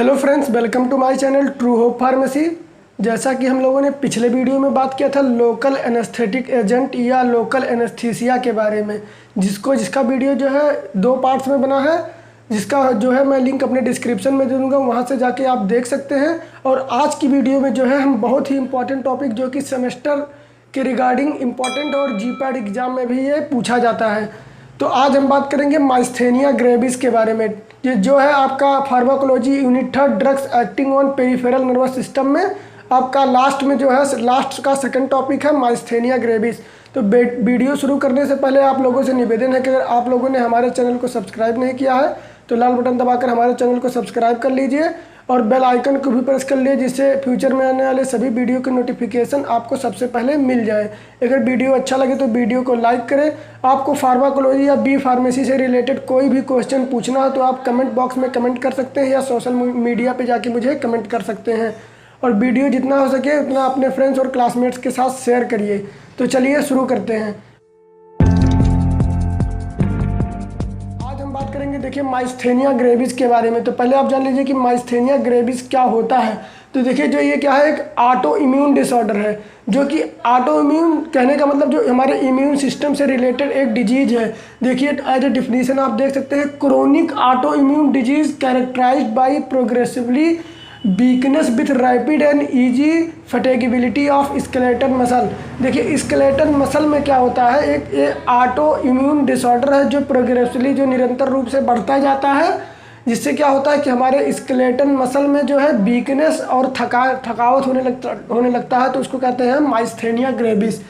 Hello friends, welcome to my channel true hope pharmacy. जैसा कि हम लोगों ने पिछले वीडियो में बात किया था लोकल एनेस्थेटिक एजेंट या लोकल एनेस्थीसिया के बारे में, जिसका वीडियो जो है 2 पार्ट्स में बना है, जिसका जो है मैं लिंक अपने डिस्क्रिप्शन में दे दूँगा, वहाँ से जाके आप देख सकते हैं। और आज की वीडियो में जो है हम बहुत ही इंपॉर्टेंट टॉपिक जो कि सेमेस्टर के रिगार्डिंग इम्पॉर्टेंट और जीपैट एग्ज़ाम में भी ये पूछा जाता है। तो आज हम बात करेंगे माइस्थेनिया ग्रेविस के बारे में। ये जो है आपका pharmacology unit 3 drugs acting on peripheral nervous system में आपका लास्ट में जो है लास्ट का सेकंड टॉपिक है माइस्थेनिया ग्रेविस। तो वीडियो शुरू करने से पहले आप लोगों से निवेदन है कि अगर आप लोगों ने हमारे चैनल को सब्सक्राइब नहीं किया है तो लाल बटन दबाकर हमारे चैनल को सब्सक्राइब कर लीजिए और बेल आइकन को भी प्रेस कर लीजिए, जिससे फ्यूचर में आने वाले सभी वीडियो के नोटिफिकेशन आपको सबसे पहले मिल जाए। अगर वीडियो अच्छा लगे तो वीडियो को लाइक करें। आपको फार्माकोलॉजी या बी फार्मेसी से रिलेटेड कोई भी क्वेश्चन पूछना हो तो आप कमेंट बॉक्स में कमेंट कर सकते हैं या सोशल मीडिया पे जाके मुझे कमेंट कर सकते हैं। और वीडियो जितना हो सके उतना अपने फ्रेंड्स और क्लासमेट्स के साथ शेयर करिए। तो चलिए शुरू करते हैं। बात करेंगे देखिए माइस्थेनिया ग्रेविस के बारे में। तो पहले आप जान लीजिए कि माइस्थेनिया ग्रेविस क्या होता है। तो देखिए जो ये क्या है, एक ऑटो इम्यून डिसऑर्डर है, जो कि ऑटो इम्यून कहने का मतलब जो हमारे इम्यून सिस्टम से रिलेटेड एक डिजीज है। देखिए एज ए डिफिनीशन आप देख सकते हैं, chronic autoimmune disease characterized by progressively weakness with rapid and easy fatigability of skeleton muscle. देखिए स्केलेटन मसल में क्या होता है, एक ऑटो इम्यून डिसऑर्डर है जो प्रोग्रेसिवली जो निरंतर रूप से बढ़ता जाता है, जिससे क्या होता है कि हमारे स्केलेटन मसल में जो है वीकनेस और थकावट होने लगता है। तो उसको कहते हैं माइस्थेनिया ग्रेविस।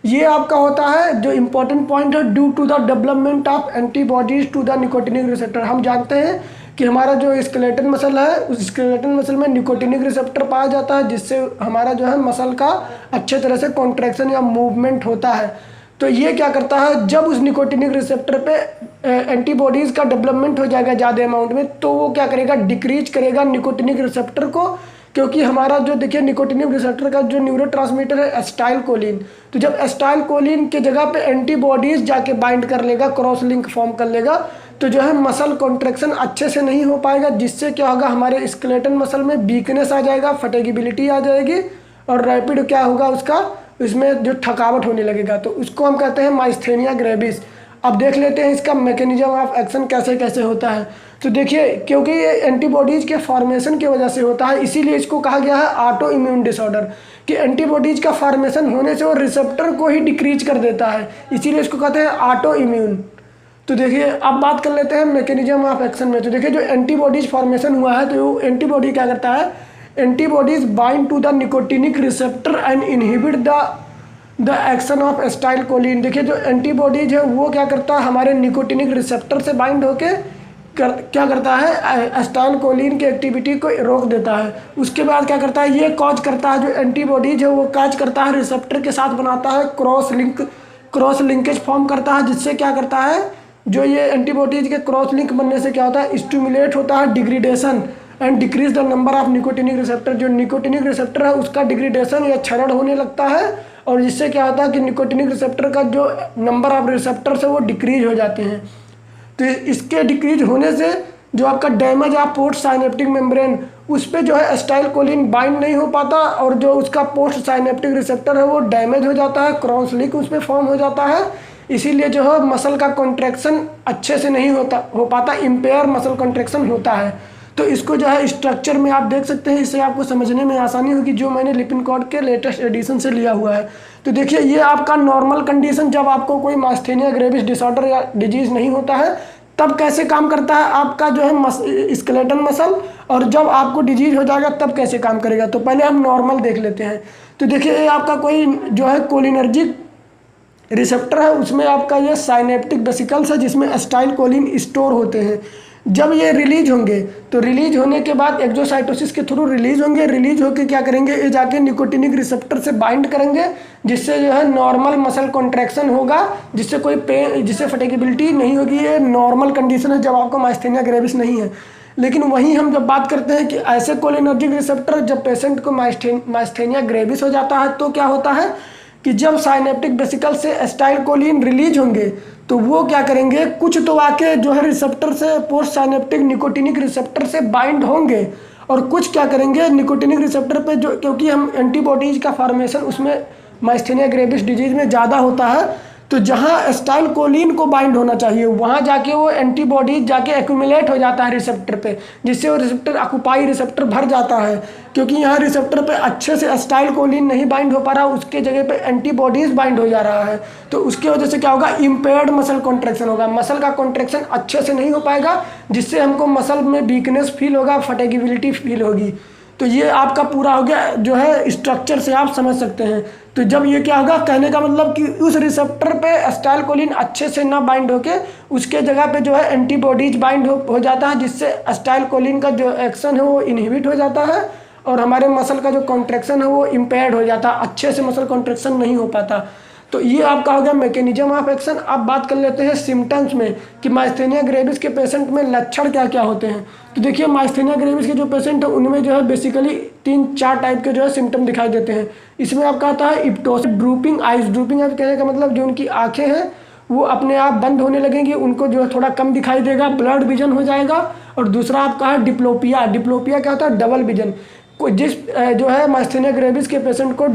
ये आपका होता है जो इम्पोर्टेंट पॉइंट है, due to the development of antibodies to the nicotinic receptor. हम जानते हैं कि हमारा जो स्केलेटन मसल है उस स्केलेटन मसल में निकोटिनिक रिसेप्टर पाया जाता है, जिससे हमारा जो है मसल का अच्छे तरह से कॉन्ट्रैक्शन या मूवमेंट होता है। तो ये क्या करता है, जब उस निकोटिनिक रिसेप्टर पे एंटीबॉडीज़ का डेवलपमेंट हो जाएगा ज़्यादा अमाउंट में, तो वो क्या करेगा, डिक्रीज करेगा निकोटिनिक रिसेप्टर को। क्योंकि हमारा जो देखिए निकोटिनिक रिसेप्टर का जो न्यूरोट्रांसमीटर है एसिटाइलकोलिन, तो जब एसिटाइलकोलिन के जगह पे एंटीबॉडीज़ जाके बाइंड कर लेगा, क्रॉस लिंक फॉर्म कर लेगा, तो जो है मसल कॉन्ट्रैक्शन अच्छे से नहीं हो पाएगा, जिससे क्या होगा, हमारे स्केलेटन मसल में वीकनेस आ जाएगा, फटेगिबिलिटी आ जाएगी और रैपिड क्या होगा उसका, इसमें जो थकावट होने लगेगा। तो उसको हम कहते हैं माइस्थेनिया ग्रेविस। अब देख लेते हैं इसका मैकेनिज्म ऑफ एक्शन कैसे कैसे होता है। तो देखिए क्योंकि ये एंटीबॉडीज़ के फॉर्मेशन की वजह से होता है, इसीलिए इसको कहा गया है ऑटो इम्यून डिसऑर्डर, कि एंटीबॉडीज़ का फॉर्मेशन होने से वो रिसेप्टर को ही डिक्रीज कर देता है, इसीलिए इसको कहते हैं ऑटो इम्यून। तो देखिए अब बात कर लेते हैं मैकेनिज्म ऑफ एक्शन में। तो देखिए जो एंटीबॉडीज फॉर्मेशन हुआ है, तो वो एंटीबॉडी क्या करता है, antibodies bind to the nicotinic receptor and inhibit the action of acetylcholine. देखिए जो एंटीबॉडीज है वो क्या करता है, हमारे निकोटिनिक रिसेप्टर से बाइंड होके क्या करता है, एसिटाइलकोलिन की एक्टिविटी को रोक देता है। उसके बाद क्या करता है, ये कॉज करता है, जो एंटीबॉडीज है वो कॉज करता है, रिसेप्टर के साथ बनाता है क्रॉस लिंकेज फॉर्म करता है, जिससे क्या करता है, जो ये एंटीबॉडीज के क्रॉस लिंक बनने से क्या होता है, स्टिमुलेट होता है degradation and decrease the number of nicotinic receptor. जो निकोटिनिक रिसेप्टर है उसका डिग्रेडेशन या क्षरण होने लगता है, और जिससे क्या होता है कि निकोटिनिक रिसेप्टर का जो नंबर ऑफ रिसेप्टर्स है वो डिक्रीज हो जाते हैं। तो इसके डिक्रीज होने से जो आपका damage of post synaptic membrane, उस पर जो है एसिटाइलकोलिन बाइंड नहीं हो पाता, और जो उसका पोस्ट साइनेप्टिक रिसेप्टर है वो डैमेज हो जाता है, क्रॉस लिंक उस पर फॉर्म हो जाता है। इसीलिए जो है मसल का कॉन्ट्रैक्शन अच्छे से नहीं हो पाता, इम्पेयर मसल कॉन्ट्रैक्शन होता है। तो इसको जो है स्ट्रक्चर में आप देख सकते हैं, इससे आपको समझने में आसानी होगी, जो मैंने लिपिनकॉर्ड के लेटेस्ट एडिशन से लिया हुआ है। तो देखिए ये आपका नॉर्मल कंडीशन, जब आपको कोई माइस्थेनिया ग्रेविस डिसऑर्डर या डिजीज नहीं होता है तब कैसे काम करता है आपका जो है स्केलेटन मसल, और जब आपको डिजीज हो जाएगा तब कैसे काम करेगा। तो पहले हम नॉर्मल देख लेते हैं। तो देखिए ये आपका कोई जो है कोलिनर्जिक रिसेप्टर है, उसमें आपका ये साइनेप्टिक वेसिकल्स है जिसमें एसिटाइलकोलिन स्टोर होते हैं। जब ये रिलीज होंगे तो रिलीज होने के बाद एक्सोसाइटोसिस के थ्रू रिलीज होंगे, रिलीज होकर क्या करेंगे, ये जाके निकोटिनिक रिसेप्टर से बाइंड करेंगे, जिससे जो है नॉर्मल मसल कॉन्ट्रैक्शन होगा, जिससे कोई पेन, जिससे फटेगिबिलिटी नहीं होगी। ये नॉर्मल कंडीशन है जब आपको माइस्थेनिया ग्रेविस नहीं है। लेकिन वहीं हम जब बात करते हैं कि ऐसे कोलिनर्जिक रिसेप्टर जब पेशेंट को माइस्थेनिया ग्रेविस हो जाता है, तो क्या होता है कि जब साइनेप्टिक वेसिकल से एसिटाइलकोलिन रिलीज होंगे तो वो क्या करेंगे, कुछ तो आके जो है रिसेप्टर से पोस्ट साइनेप्टिक निकोटिनिक रिसेप्टर से बाइंड होंगे, और कुछ क्या करेंगे निकोटिनिक रिसेप्टर पे, जो क्योंकि हम एंटीबॉडीज का फॉर्मेशन उसमें माइस्थेनिया ग्रेविस डिजीज में ज़्यादा होता है, तो जहाँ एसिटाइलकोलिन को बाइंड होना चाहिए वहाँ जाके वो एंटीबॉडीज जाके एक्यूमुलेट हो जाता है रिसेप्टर पे, जिससे वो रिसेप्टर ऑक्यूपाई रिसेप्टर भर जाता है। क्योंकि यहाँ रिसेप्टर पे अच्छे से एसिटाइलकोलिन नहीं बाइंड हो पा रहा, उसके जगह पे एंटीबॉडीज बाइंड हो जा रहा है, तो उसके वजह से क्या होगा, इम्पेयर्ड मसल कॉन्ट्रैक्शन होगा, मसल का कॉन्ट्रैक्शन अच्छे से नहीं हो पाएगा, जिससे हमको मसल में वीकनेस फील होगा, फटेगिबिलिटी फील होगी। तो ये आपका पूरा हो गया जो है स्ट्रक्चर से आप समझ सकते हैं। तो जब ये क्या होगा, कहने का मतलब कि उस रिसेप्टर पे एसिटाइलकोलिन अच्छे से ना बाइंड होके उसके जगह पे जो है एंटीबॉडीज बाइंड हो जाता है, जिससे एसिटाइलकोलिन का जो एक्शन है वो इनहिबिट हो जाता है और हमारे मसल का जो कॉन्ट्रैक्शन है वो इम्पेयर्ड हो जाता है, अच्छे से मसल कॉन्ट्रैक्शन नहीं हो पाता। तो ये आपका हो गया मैकेनिज्म ऑफ एक्शन। अब बात कर लेते हैं सिम्टम्स में कि माइस्थेनिया ग्रेविस के पेशेंट में लक्षण क्या क्या होते हैं। तो देखिए माइस्थेनिया ग्रेविस के जो पेशेंट है उनमें जो है बेसिकली 3-4 टाइप के जो है सिम्टम दिखाई देते हैं। इसमें आपका आता है इप्टोसिस, ड्रूपिंग आइज। ड्रूपिंग आइज कहने का मतलब जो उनकी आंखें हैं वो अपने आप बंद होने लगेंगी, उनको जो है थोड़ा कम दिखाई देगा, ब्लड विजन हो जाएगा। और दूसरा आपका है डिप्लोपिया। डिप्लोपिया क्या होता है, डबल विजन। जिस जो है माइस्थेनिया ग्रेविस के पेशेंट को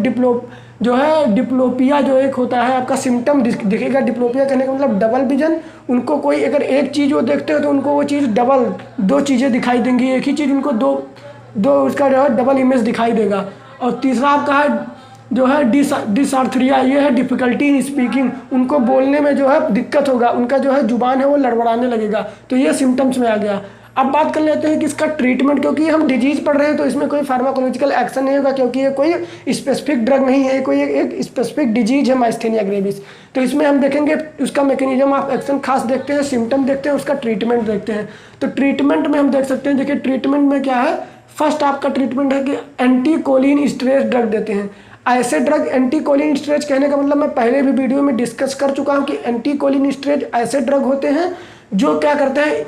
डिप्लोपिया जो एक होता है आपका सिम्टम दिखेगा। डिप्लोपिया कहने का मतलब डबल विजन, उनको कोई अगर एक चीज़ वो देखते हो तो उनको वो चीज़ डबल 2 चीज़ें दिखाई देंगी, एक ही चीज़ उनको दो उसका जो है डबल इमेज दिखाई देगा। और तीसरा आपका है जो है डिसआर्थरिया, ये है डिफ़िकल्टी इन स्पीकिंग, उनको बोलने में जो है दिक्कत होगा, उनका जो है जुबान है वो लड़बड़ाने लगेगा। तो ये सिम्टम्स में आ गया। अब बात कर लेते हैं कि इसका ट्रीटमेंट, क्योंकि हम डिजीज पढ़ रहे हैं तो इसमें कोई फार्माकोलॉजिकल एक्शन नहीं होगा, क्योंकि ये कोई स्पेसिफिक ड्रग नहीं है, कोई एक स्पेसिफिक डिजीज है माइस्थेनिया ग्रेविस। तो इसमें हम देखेंगे उसका मैकेनिज्म ऑफ एक्शन खास देखते हैं, सिम्टम देखते हैं, उसका ट्रीटमेंट देखते हैं। तो ट्रीटमेंट में हम देख सकते हैं, देखिए ट्रीटमेंट में क्या है, फर्स्ट आपका ट्रीटमेंट है कि एंटीकोलिन स्टेरॉइड ड्रग देते हैं। ऐसे ड्रग एंटीकोलिन स्टेरॉइड कहने का मतलब मैं पहले भी वीडियो में डिस्कस कर चुका हूँ कि एंटीकोलिन स्टेरॉइड ऐसे ड्रग होते हैं जो क्या करते हैं,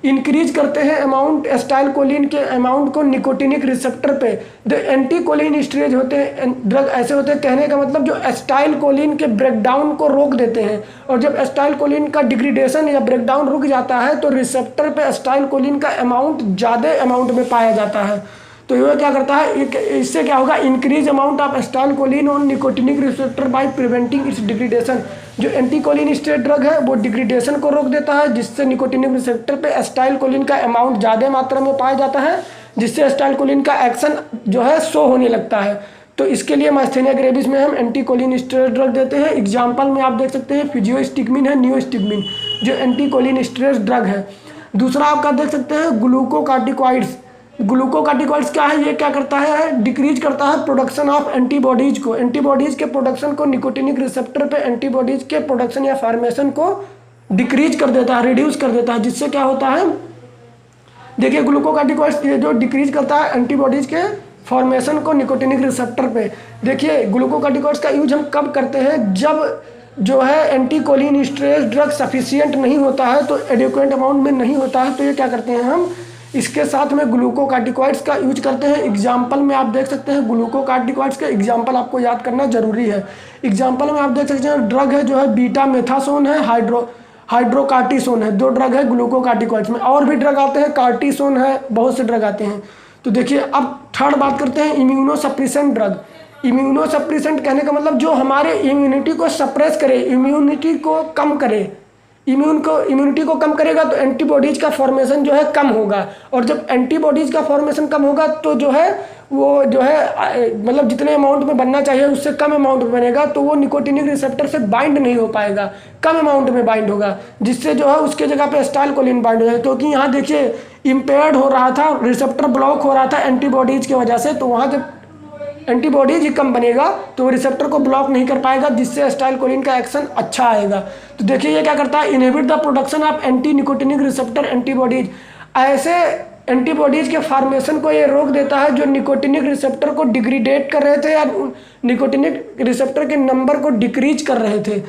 इंक्रीज करते हैं अमाउंट एसिटाइलकोलिन के अमाउंट को निकोटिनिक रिसेप्टर पे। जो एंटीकोलिन स्टेरॉइड होते हैं ड्रग ऐसे होते हैं, कहने का मतलब जो एसिटाइलकोलिन के ब्रेकडाउन को रोक देते हैं। और जब एसिटाइलकोलिन का डिग्रेडेशन या ब्रेकडाउन रुक जाता है तो रिसेप्टर पे एसिटाइलकोलिन का अमाउंट ज़्यादा अमाउंट में पाया जाता है। तो ये क्या करता है, इससे क्या होगा, increase amount of acetylcholine on nicotinic receptor by preventing it's degradation. जो एंटीकोलिन स्टेरॉइड ड्रग है वो डिग्रेडेशन को रोक देता है, जिससे निकोटिनिक रिसेप्टर पे एसिटाइलकोलिन का अमाउंट ज़्यादा मात्रा में पाया जाता है, जिससे एसिटाइलकोलिन का एक्शन जो है शो होने लगता है। तो इसके लिए माइस्थेनिया ग्रेविस में हम एंटीकोलिन स्टेरॉइड ड्रग देते हैं। एग्जाम्पल में आप देख सकते हैं फिजियोस्टिगमिन है, नियोस्टिगमिन जो एंटीकोलिन स्टेरॉइड ड्रग है। दूसरा आपका देख सकते हैं ग्लूकोकार्टिकॉइड्स। ग्लूकोकार्टिकॉइड्स क्या है, ये क्या करता है, डिक्रीज करता है प्रोडक्शन ऑफ एंटीबॉडीज को, एंटीबॉडीज के प्रोडक्शन को, निकोटिनिक रिसेप्टर पे एंटीबॉडीज के प्रोडक्शन या फॉर्मेशन को डिक्रीज कर देता है, रिड्यूस कर देता है। जिससे क्या होता है, देखिए ग्लूकोकार्टिकॉइड्स ये जो डिक्रीज करता है एंटीबॉडीज के फॉर्मेशन को निकोटिनिक रिसेप्टर पे। देखिए ग्लूकोकार्टिकॉइड्स का यूज हम कब करते हैं, जब जो है एंटीकोलिन स्टेरॉइड ड्रग सफिशिएंट नहीं होता है, तो एडिक्वेट अमाउंट में नहीं होता है, तो ये क्या करते हैं हम इसके साथ में ग्लूकोकार्टिकॉइड्स का यूज करते हैं। एग्जाम्पल में आप देख सकते हैं ग्लूकोकार्टिकॉइड्स के एग्जाम्पल आपको याद करना जरूरी है। एग्जाम्पल में आप देख सकते हैं ड्रग है जो है बीटा मेथासोन है, हाइड्रोकार्टिसोन है, 2 ड्रग है ग्लूकोकार्टिकॉइड्स में। और भी ड्रग आते हैं, कार्टिसोन है, बहुत से ड्रग आते हैं। तो देखिए अब थर्ड बात करते हैं इम्यूनोसप्रेसेंट ड्रग। इम्यूनोसप्रेसेंट कहने का मतलब जो हमारे इम्यूनिटी को सप्रेस करे, इम्यूनिटी को कम करे, इम्यूनिटी को कम करेगा तो एंटीबॉडीज का फॉर्मेशन जो है कम होगा। और जब एंटीबॉडीज का फॉर्मेशन कम होगा तो जो है वो जो है मतलब जितने अमाउंट में बनना चाहिए उससे कम अमाउंट में बनेगा, तो वो निकोटिनिक रिसेप्टर से बाइंड नहीं हो पाएगा, कम अमाउंट में बाइंड होगा, जिससे जो है उसके जगह पे एसिटाइलकोलिन बाइंड हो जाएगा। क्योंकि यहाँ देखिए इम्पेयर्ड हो रहा था, रिसेप्टर ब्लॉक हो रहा था एंटीबॉडीज की वजह से, तो वहाँ जब एंटीबॉडीज ही कम बनेगा तो रिसेप्टर को ब्लॉक नहीं कर पाएगा, जिससे एसिटाइलकोलिन का एक्शन अच्छा आएगा। तो देखिए ये क्या करता है, inhibit the production of anti nicotinic receptor antibodies. ऐसे एंटीबॉडीज के फॉर्मेशन को ये रोक देता है जो निकोटिनिक रिसेप्टर को डिग्रेडेट कर रहे थे या निकोटिनिक रिसेप्टर के नंबर को डिक्रीज कर रहे थे।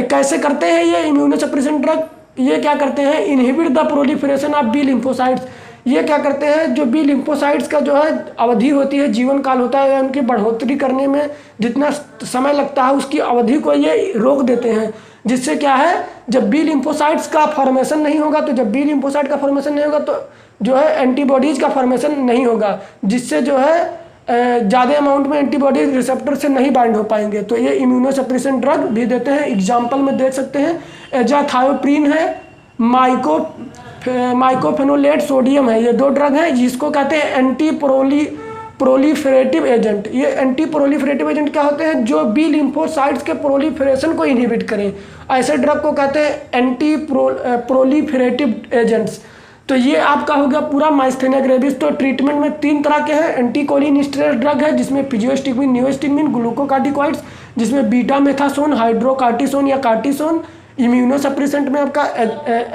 कैसे करते हैं ये इम्यूनोसप्रेसेंट ड्रग, ये क्या करते हैं, inhibit the proliferation of B lymphocytes. ये क्या करते हैं, जो बी लिम्फोसाइट्स का जो है अवधि होती है, जीवन काल होता है, उनकी बढ़ोतरी करने में जितना समय लगता है उसकी अवधि को ये रोक देते हैं। जिससे क्या है, जब बी लिम्फोसाइट्स का फॉर्मेशन नहीं होगा, तो जब बी लिम्फोसाइट का फॉर्मेशन नहीं होगा तो जो है एंटीबॉडीज़ का फॉर्मेशन नहीं होगा, जिससे जो है ज़्यादा अमाउंट में एंटीबॉडीज रिसेप्टर से नहीं बाइंड हो पाएंगे। तो ये इम्यूनोसप्रेशन ड्रग भी देते हैं। एग्जाम्पल में देख सकते हैं एजाथायोप्रिन है, माइकोफेनोलेट सोडियम है, ये 2 ड्रग हैं जिसको कहते हैं एंटी प्रोलीफरेटिव एजेंट। ये एंटी प्रोलीफरेटिव एजेंट क्या होते हैं? जो बी लिम्फोसाइट्स के प्रोलीफरेशन को इनहिबिट करें, ऐसे ड्रग को कहते हैं एंटी प्रोलीफरेटिव एजेंट्स। तो ये आपका हो गया पूरा माइस्थेनिया ग्रेविस। तो ट्रीटमेंट में 3 तरह के हैं। एंटीकोलिनिस्टेरॉइड ड्रग है जिसमें फिजियोस्टिकमिन, नियोस्टिकमिन, ग्लूकोकार्टिकॉइड्स, जिसमें बीटा मेथासोन, हाइड्रोकार्टिसोन या कार्टिसोन। इम्यूनोसप्रेसेंट में आपका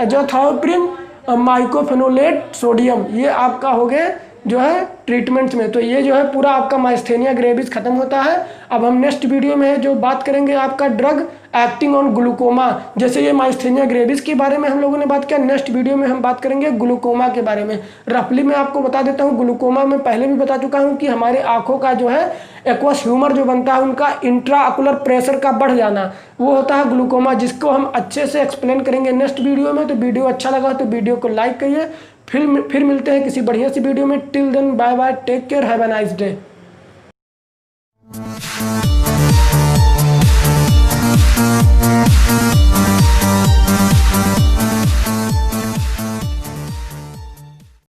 एजाथायोप्रिन, माइकोफेनोलेट सोडियम, ये आपका हो गए जो है ट्रीटमेंट्स में। तो ये जो है पूरा आपका माइस्थेनिया ग्रेविस खत्म होता है। अब हम नेक्स्ट वीडियो में जो बात करेंगे आपका ड्रग एक्टिंग ऑन ग्लूकोमा। जैसे ये माइस्थेनिया ग्रेविस के बारे में हम लोगों ने बात किया, नेक्स्ट वीडियो में हम बात करेंगे ग्लूकोमा के बारे में। रफली मैं आपको बता देता हूँ, ग्लूकोमा में पहले भी बता चुका हूँ कि हमारे आँखों का जो है एक्वस ह्यूमर जो बनता है उनका इंट्राऑकुलर प्रेशर का बढ़ जाना, वो होता है ग्लूकोमा, जिसको हम अच्छे से एक्सप्लेन करेंगे नेक्स्ट वीडियो में। तो वीडियो अच्छा लगा तो वीडियो को लाइक करिए। फिर मिलते हैं किसी बढ़िया सी वीडियो में। Till then bye bye, take care, have a nice day.